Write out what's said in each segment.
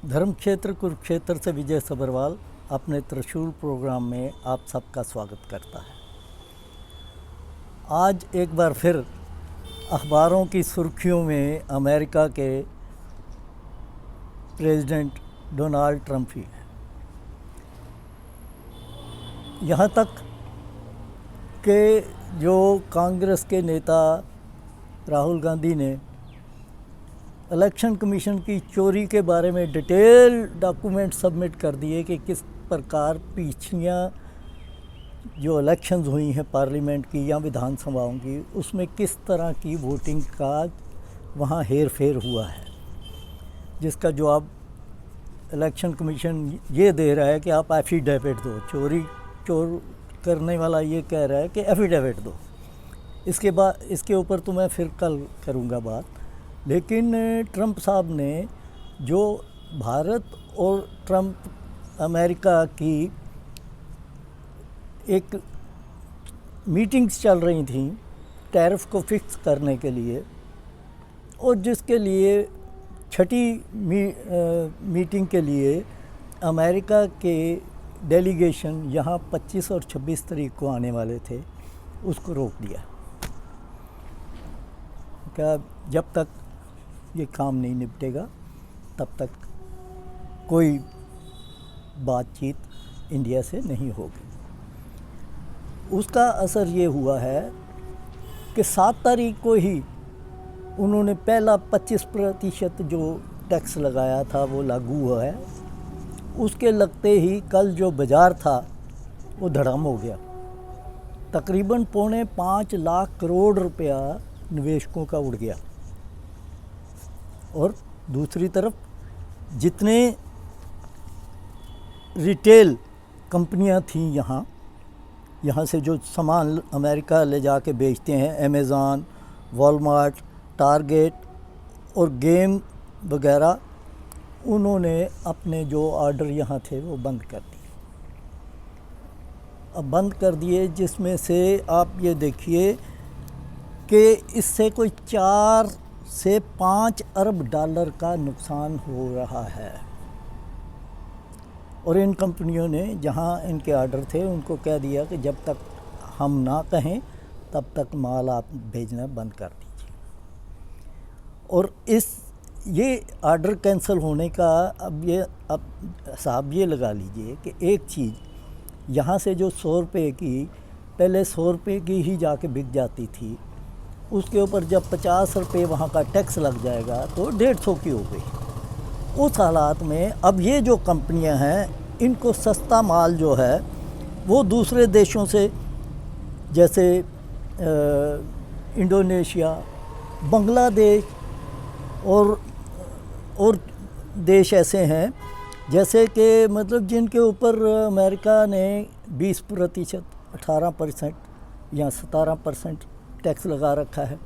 धर्म क्षेत्र कुरुक्षेत्र से विजय सब्रवाल अपने त्रिशूल प्रोग्राम में आप सबका स्वागत करता है। आज एक बार फिर अखबारों की सुर्खियों में अमेरिका के प्रेसिडेंट डोनाल्ड ट्रंप ही है। यहाँ तक कि जो कांग्रेस के नेता राहुल गांधी ने इलेक्शन कमीशन की चोरी के बारे में डिटेल डॉक्यूमेंट सबमिट कर दिए कि किस प्रकार पिछलियाँ जो इलेक्शंस हुई हैं पार्लियामेंट की या विधानसभाओं की, उसमें किस तरह की वोटिंग का वहाँ हेर फेर हुआ है, जिसका जवाब इलेक्शन कमीशन ये दे रहा है कि आप एफिडेविट दो। चोर करने वाला ये कह रहा है कि एफिडेविट दो। इसके ऊपर तो मैं फिर कल करूँगा बात। लेकिन ट्रंप साहब ने जो भारत और अमेरिका की एक मीटिंग्स चल रही थी टैरिफ को फिक्स करने के लिए, और जिसके लिए छठी मीटिंग के लिए अमेरिका के डेलीगेशन यहाँ 25 और 26 तारीख को आने वाले थे, उसको रोक दिया। क्या जब तक ये काम नहीं निपटेगा तब तक कोई बातचीत इंडिया से नहीं होगी। उसका असर ये हुआ है कि 7 तारीख को ही उन्होंने पहला 25% जो टैक्स लगाया था वो लागू हुआ है। उसके लगते ही कल जो बाज़ार था वो धड़ाम हो गया। तकरीबन 4.25 लाख करोड़ रुपया निवेशकों का उड़ गया। और दूसरी तरफ जितने रिटेल कंपनियां थीं यहाँ से जो सामान अमेरिका ले जाके बेचते हैं, अमेज़ॉन, वॉलमार्ट, टारगेट और गेम वगैरह, उन्होंने अपने जो ऑर्डर यहाँ थे वो बंद कर दिए। अब बंद कर दिए, जिसमें से आप ये देखिए कि इससे कोई 4 से 5 अरब डॉलर का नुकसान हो रहा है। और इन कंपनियों ने जहां इनके ऑर्डर थे उनको कह दिया कि जब तक हम ना कहें तब तक माल आप भेजना बंद कर दीजिए। और ये ऑर्डर कैंसिल होने का अब हिसाब ये लगा लीजिए कि एक चीज़ यहाँ से जो 100 रुपये की, पहले 100 रुपये की ही जाके बिक जाती थी, उसके ऊपर जब 50 रुपये वहाँ का टैक्स लग जाएगा तो 150 की हो गई। उस हालात में अब ये जो कंपनियां हैं, इनको सस्ता माल जो है वो दूसरे देशों से, जैसे इंडोनेशिया, बांग्लादेश और देश ऐसे हैं जैसे कि मतलब जिनके ऊपर अमेरिका ने 20%, 18% या 17% टैक्स लगा रखा है,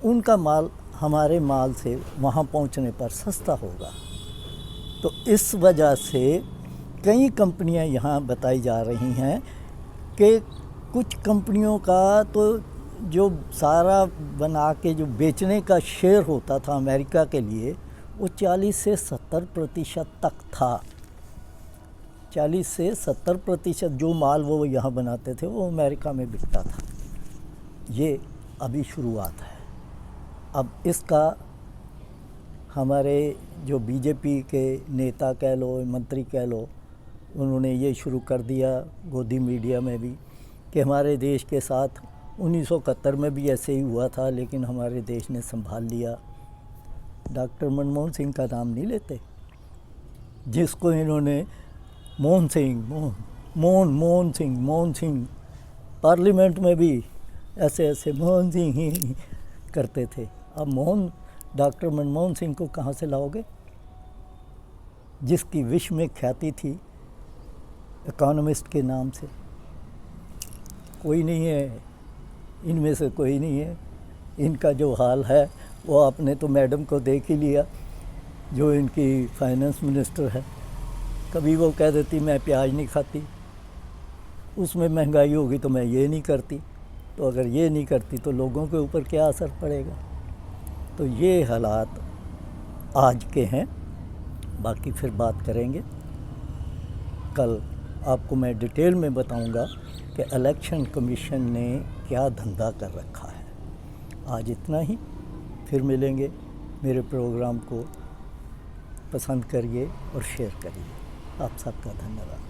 उनका माल हमारे माल से वहाँ पहुँचने पर सस्ता होगा। तो इस वजह से कई कंपनियां यहाँ बताई जा रही हैं कि कुछ कंपनियों का तो जो सारा बना के जो बेचने का शेयर होता था अमेरिका के लिए, वो 40 से 70% तक था। 40 से 70% जो माल वो यहाँ बनाते थे वो अमेरिका में बिकता था। ये अभी शुरुआत है। अब इसका हमारे जो बीजेपी के नेता कह लो, मंत्री कह लो, उन्होंने ये शुरू कर दिया गोदी मीडिया में भी कि हमारे देश के साथ 1971 में भी ऐसे ही हुआ था, लेकिन हमारे देश ने संभाल लिया। डॉक्टर मनमोहन सिंह का नाम नहीं लेते, जिसको इन्होंने मोहन सिंह पार्लियामेंट में भी ऐसे मोहन सिंह ही करते थे। अब डॉक्टर मनमोहन सिंह को कहाँ से लाओगे, जिसकी विश्व में ख्याति थी इकोनॉमिस्ट के नाम से? कोई नहीं है, इनमें से कोई नहीं है। इनका जो हाल है वो आपने तो मैडम को देख ही लिया, जो इनकी फाइनेंस मिनिस्टर है। कभी वो कह देती मैं प्याज नहीं खाती, उसमें महंगाई होगी तो मैं ये नहीं करती। तो अगर ये नहीं करती तो लोगों के ऊपर क्या असर पड़ेगा? तो ये हालात आज के हैं। बाकी फिर बात करेंगे। कल आपको मैं डिटेल में बताऊंगा कि इलेक्शन कमीशन ने क्या धंधा कर रखा है। आज इतना ही, फिर मिलेंगे। मेरे प्रोग्राम को पसंद करिए और शेयर करिए। आप सबका धन्यवाद।